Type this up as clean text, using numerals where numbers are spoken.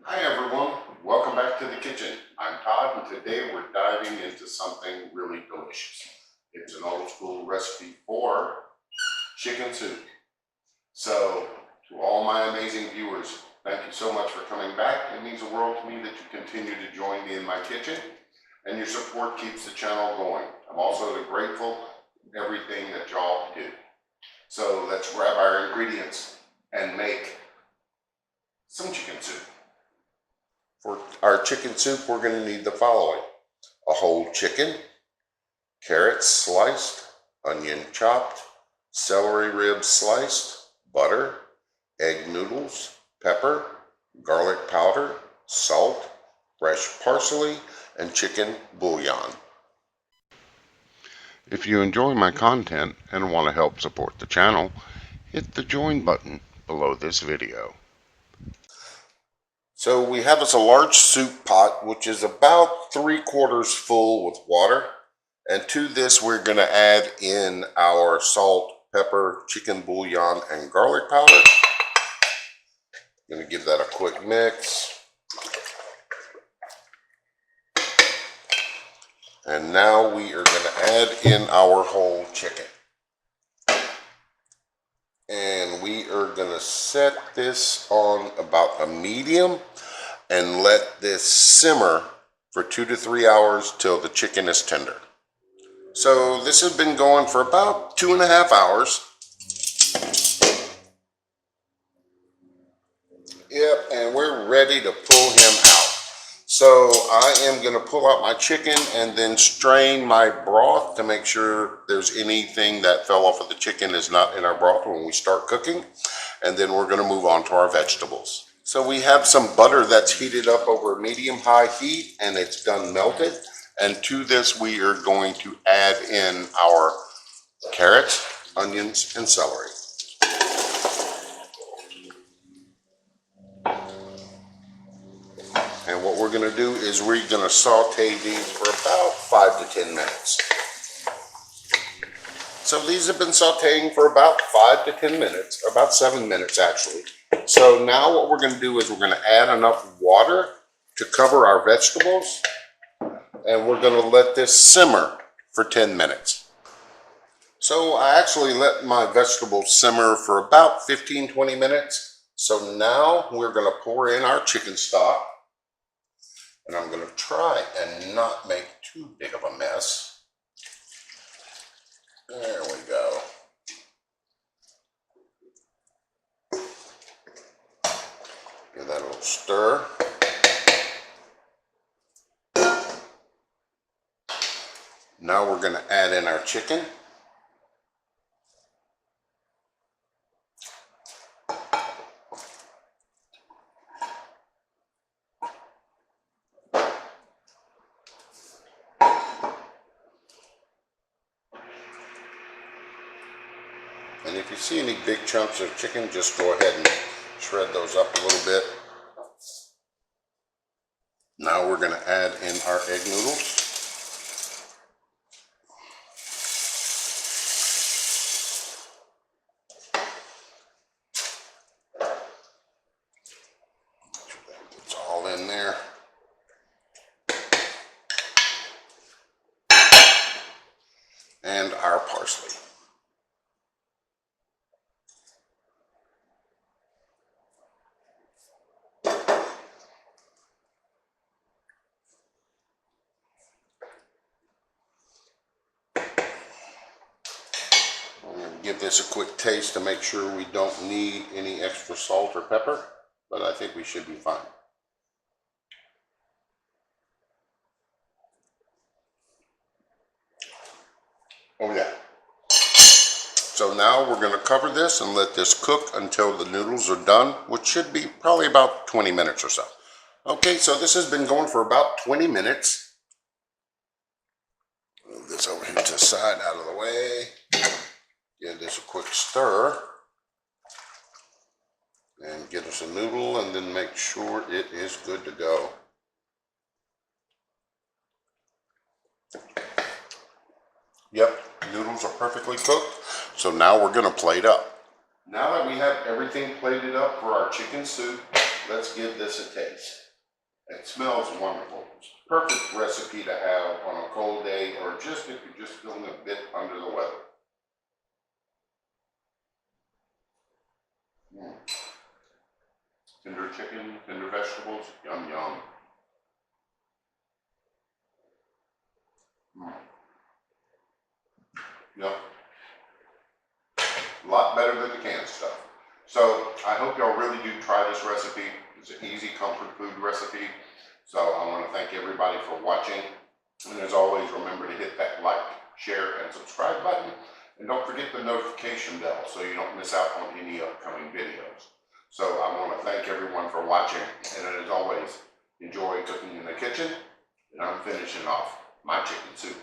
Hi everyone, welcome back to the kitchen. I'm Todd and today we're diving into something really delicious. It's an old school recipe for chicken soup. So to all my amazing viewers, thank you so much for coming back. It means the world to me that you continue to join me in my kitchen and your support keeps the channel going. I'm also grateful for everything that y'all do. So let's grab our ingredients and make some chicken soup. For our chicken soup, we're going to need the following: a whole chicken, carrots sliced, onion chopped, celery ribs sliced, butter, egg noodles, pepper, garlic powder, salt, fresh parsley, and chicken bouillon. If you enjoy my content and want to help support the channel, hit the join button below this video. So we have us a large soup pot, which is about 3/4 full with water. And to this, we're going to add in our salt, pepper, chicken bouillon, and garlic powder. I'm going to give that a quick mix. And now we are going to add in our whole chicken. And we are going to set this on about a medium and let this simmer for 2 to 3 hours till the chicken is tender. So this has been going for about 2.5 hours. Yep, and we're ready to pull him out. So I am going to pull out my chicken and then strain my broth to make sure there's anything that fell off of the chicken is not in our broth when we start cooking. And then we're going to move on to our vegetables. So we have some butter that's heated up over medium-high heat and it's done melted. And to this we are going to add in our carrots, onions, and celery. And what we're going to do is we're going to saute these for about 5 to 10 minutes. So these have been sauteing for about 5 to 10 minutes, about 7 minutes actually. So now what we're going to do is we're going to add enough water to cover our vegetables. And we're going to let this simmer for 10 minutes. So I actually let my vegetables simmer for about 15-20 minutes. So now we're going to pour in our chicken stock. And I'm going to try and not make too big of a mess. There we go. Give that a little stir. Now we're going to add in our chicken. And if you see any big chunks of chicken, just go ahead and shred those up a little bit. Now we're going to add in our egg noodles. It's all in there. And our parsley. Give this a quick taste to make sure we don't need any extra salt or pepper, but I think we should be fine. Oh yeah. So now we're going to cover this and let this cook until the noodles are done, which should be probably about 20 minutes or so. Okay, so this has been going for about 20 minutes. Move this over here to the side, out of the way. Give this a quick stir. And get us a noodle and then make sure it is good to go. Yep, noodles are perfectly cooked. So now we're going to plate up. Now that we have everything plated up for our chicken soup, let's give this a taste. It smells wonderful. It's a perfect recipe to have on a cold day, or just if you're just feeling a bit under the weather. Tender chicken, tender vegetables, yum yum. Yep. A lot better than the canned stuff. So I hope y'all really do try this recipe. It's an easy comfort food recipe. So I want to thank everybody for watching. And as always, remember to hit that like, share, and subscribe button. And don't forget the notification bell so you don't miss out on any upcoming videos. So I want to thank everyone for watching. And as always, enjoy cooking in the kitchen. And I'm finishing off my chicken soup.